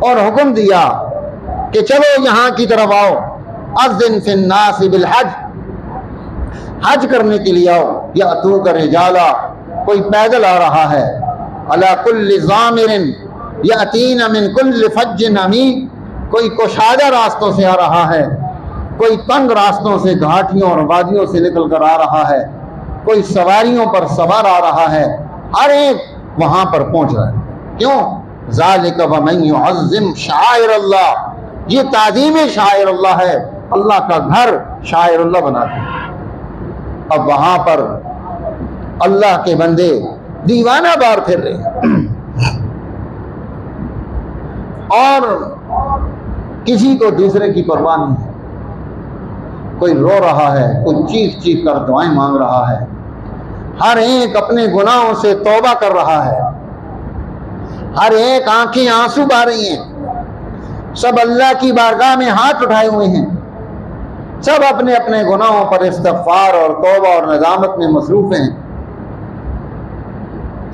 और हुक्म दिया कि चलो यहाँ की तरफ आओ, अज़्ज़िन फिन्नास बिल हज, हज करने के लिए आओ। यअतूक रिजाला, कोई पैदल आ रहा है, अला कुल्लि ज़ामिरिन यअतीना मिन कुल्लि फज्जिन अमीक, कोई कुशादा रास्तों से आ रहा है, कोई तंग रास्तों से, घाटियों और वादियों से निकल कर आ रहा है, कोई सवारियों पर सवार आ रहा है, हर एक वहां पर पहुंच रहा है। क्यों? ज़ालिका वमन युअज़्ज़िम शाइर अल्लाह, ये ताज़ीम शाइर अल्लाह है, अल्लाह का घर शाइर अल्लाह बना दिया। अब वहां पर अल्लाह के बंदे दीवाना बार फिर रहे हैं और किसी को दूसरे की परवाह नहीं है। कोई रो रहा है, कोई चीख चीख कर दुआएं मांग रहा है, हर एक अपने गुनाहों से तौबा कर रहा है, हर एक आंखें आंसू बहा रही हैं, सब अल्लाह की बारगाह में हाथ उठाए हुए हैं, सब अपने अपने गुनाहों पर इस्तग़फ़ार और तौबा और नदामत में मसरूफ हैं।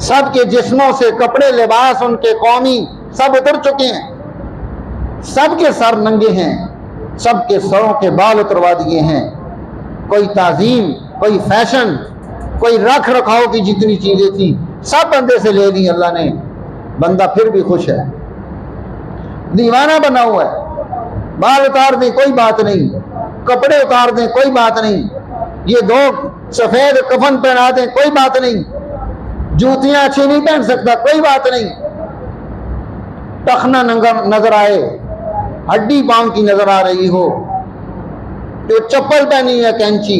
सबके जिस्मों से कपड़े लिबास उनके कौमी सब उतर चुके हैं, सबके सर नंगे हैं, सबके सरों के बाल उतरवा दिए हैं। कोई ताजीम, कोई फैशन, कोई रख रखाव की जितनी चीजें थी सब बंदे से ले ली अल्लाह ने। बंदा फिर भी खुश है, दीवाना बना हुआ है। बाल उतार दें कोई बात नहीं, कपड़े उतार दें कोई बात नहीं, ये दो सफेद कफन पहना दें कोई बात नहीं, जूतियां अच्छी नहीं पहन सकता कोई बात नहीं, टखना नजर आए, हड्डी पांव की नजर आ रही हो, जो चप्पल पहनी है कैंची,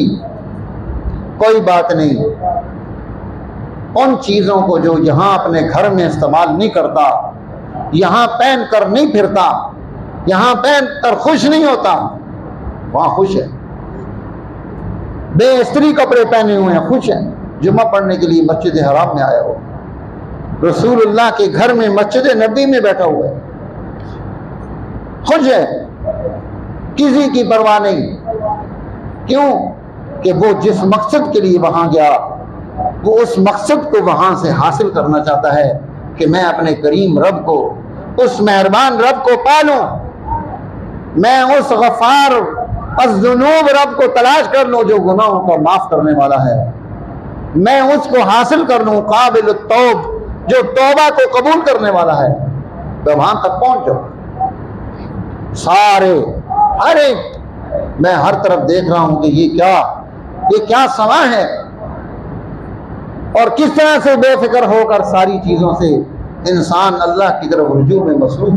कोई बात नहीं। उन चीजों को जो यहां अपने घर में इस्तेमाल नहीं करता, यहां पहन कर नहीं फिरता, यहां पहन कर खुश नहीं होता, वहां खुश है। बेइस्त्री कपड़े पहने हुए हैं, खुश है। जुम्मा पढ़ने के लिए मस्जिद हराम में आया हो, रसूलुल्लाह के घर में मस्जिद नबी में बैठा हुआ है, खुश है, किसी की परवाह नहीं। क्यों? कि वो जिस मकसद के लिए वहां गया, वो उस मकसद को वहां से हासिल करना चाहता है कि मैं अपने करीम रब को, उस मेहरबान रब को पालूं, मैं उस गफार अज़्ज़ुनूब रब को तलाश कर लूं जो गुनाहों को माफ करने वाला है, मैं उसको हासिल कर लूं, काबिल तौब, जो तौबा को कबूल करने वाला है। तो वहां तक पहुंच जाओ। सारे हर एक, मैं हर तरफ देख रहा हूं कि ये क्या समा है और किस तरह से बेफिक्र होकर सारी चीजों से इंसान अल्लाह की तरफ रुजू में मसरूफ है।